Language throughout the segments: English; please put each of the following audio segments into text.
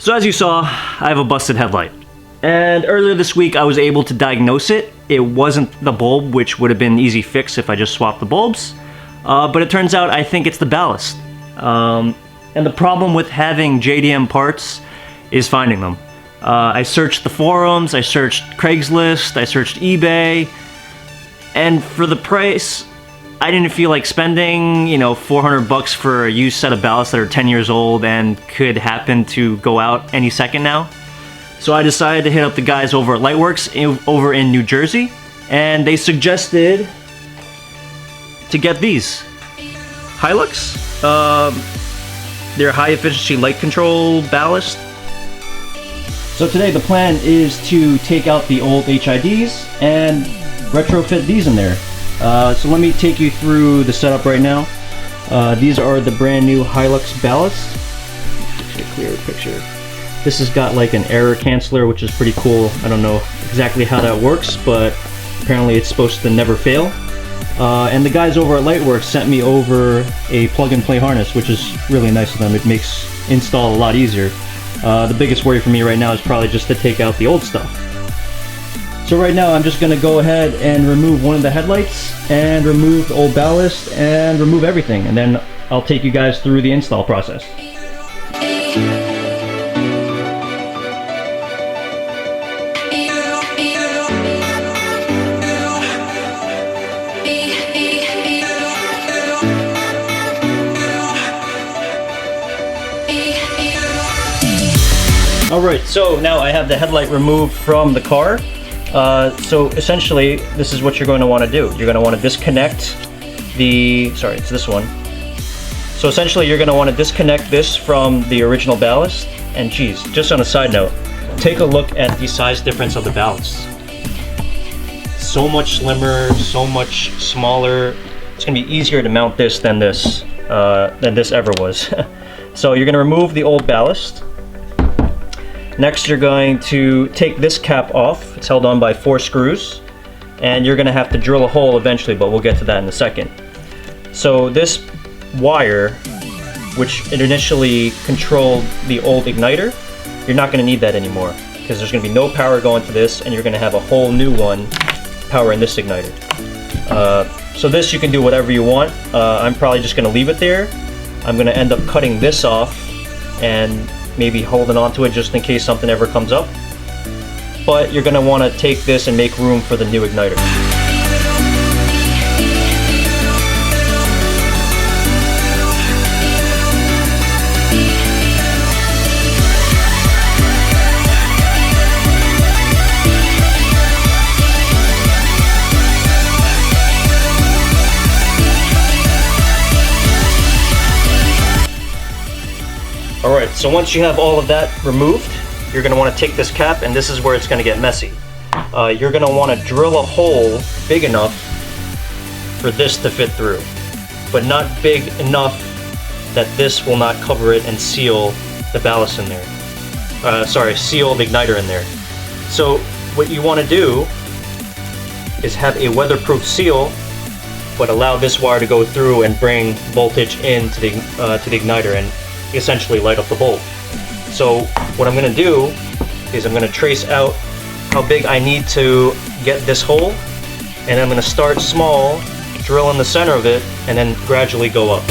So as you saw, I have a busted headlight. And earlier this week I was able to diagnose it. It wasn't the bulb, which would have been an easy fix if I just swapped the bulbs. But it turns out I think it's the ballast. And the problem with having JDM parts is finding them. I searched the forums, I searched Craigslist, I searched eBay, and for the price, I didn't feel like spending, you know, $400 for a used set of ballasts that are 10 years old and could happen to go out any second now. So I decided to hit up the guys over at Lightwerkz over in New Jersey, and they suggested to get these. Hylux, they're high efficiency light control ballast. So today the plan is to take out the old HIDs and retrofit these in there. So let me take you through the setup right now. These are the brand new Hylux ballasts. Get a clearer picture. This has got like an error canceller, which is pretty cool. I don't know exactly how that works, but apparently it's supposed to never fail. And the guys over at Lightwerkz sent me over a plug-and-play harness, which is really nice of them. It makes install a lot easier. The biggest worry for me right now is probably just to take out the old stuff. So right now I'm just going to go ahead and remove one of the headlights and remove the old ballast and remove everything, and then I'll take you guys through the install process. Alright, so now I have the headlight removed from the car. So essentially, this is what you're going to want to do. You're going to want to disconnect the... sorry, it's this one. So essentially, you're going to want to disconnect this from the original ballast. And geez, just on a side note, take a look at the size difference of the ballasts. So much slimmer, so much smaller. It's going to be easier to mount this than this ever was. So you're going to remove the old ballast. Next, you're going to take this cap off. It's held on by 4 screws, and you're going to have to drill a hole eventually, but we'll get to that in a second. So this wire, which initially controlled the old igniter, you're not going to need that anymore, because there's going to be no power going to this, and you're going to have a whole new one powering this igniter. So this you can do whatever you want. I'm probably just going to leave it there. I'm going to end up cutting this off and maybe holding on to it just in case something ever comes up. But you're going to want to take this and make room for the new igniter. Alright, so once you have all of that removed, you're going to want to take this cap, and this is where it's going to get messy. You're going to want to drill a hole big enough for this to fit through, but not big enough that this will not cover it and seal the ballast in there. Seal the igniter in there. So what you want to do is have a weatherproof seal, but allow this wire to go through and bring voltage into the igniter and essentially light up the bulb. So what I'm going to do is I'm going to trace out how big I need to get this hole, and I'm going to start small, drill in the center of it, and then gradually go up.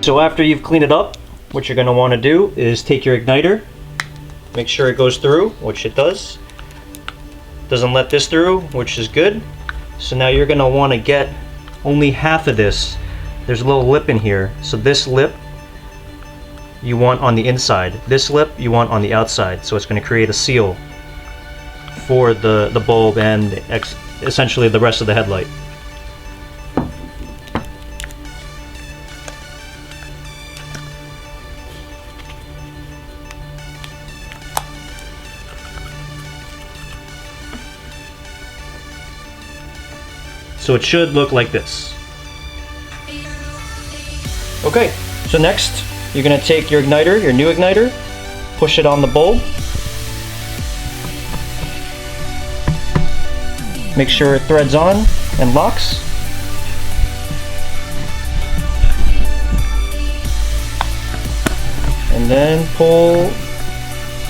So after you've cleaned it up, what you're going to want to do is take your igniter, make sure it goes through, which it does. Doesn't let this through, which is good. So now you're going to want to get only half of this. There's a little lip in here. So this lip you want on the inside. This lip you want on the outside. So it's going to create a seal for the bulb and essentially the rest of the headlight. So it should look like this. Okay, so next you're going to take your igniter, your new igniter, push it on the bulb. Make sure it threads on and locks. And then pull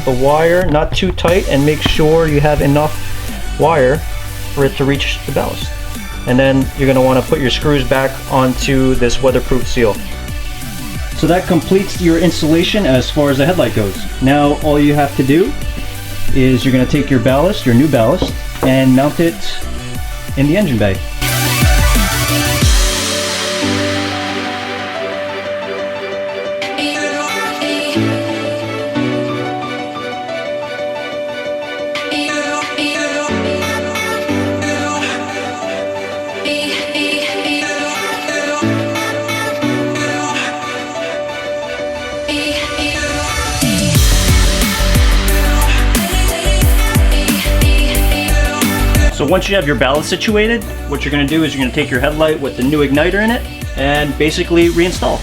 the wire not too tight and make sure you have enough wire for it to reach the ballast. And then you're going to want to put your screws back onto this weatherproof seal. So that completes your installation as far as the headlight goes. Now all you have to do is you're going to take your ballast, your new ballast, and mount it in the engine bay. So once you have your ballast situated, what you're going to do is you're going to take your headlight with the new igniter in it and basically reinstall.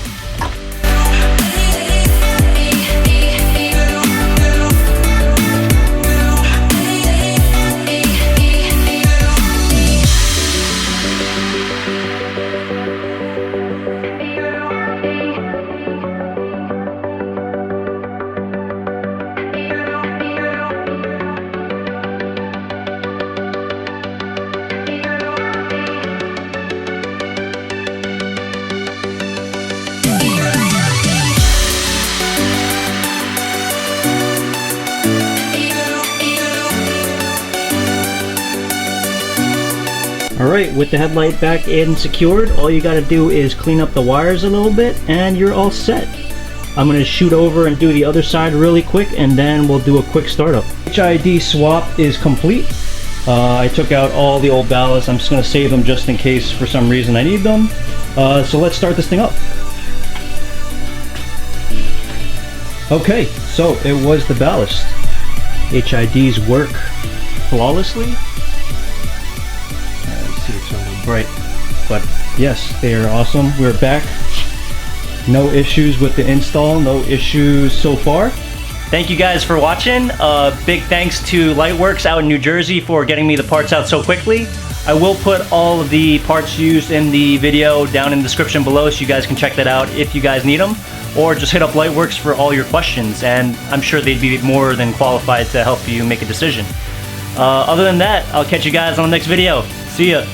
Alright, with the headlight back in secured, all you gotta do is clean up the wires a little bit and you're all set. I'm gonna shoot over and do the other side really quick and then we'll do a quick startup. HID swap is complete. I took out all the old ballasts. I'm just gonna save them just in case for some reason I need them. So let's start this thing up. Okay, so it was the ballast. HIDs work flawlessly. It's a little bright, but yes, they are awesome. We're back. No issues with the install, no issues so far. Thank you guys for watching. Big thanks to Lightwerkz out in New Jersey for getting me the parts out so quickly. I will put all of the parts used in the video down in the description below so you guys can check that out if you guys need them, or just hit up Lightwerkz for all your questions and I'm sure they'd be more than qualified to help you make a decision. Other than that, I'll catch you guys on the next video. See ya!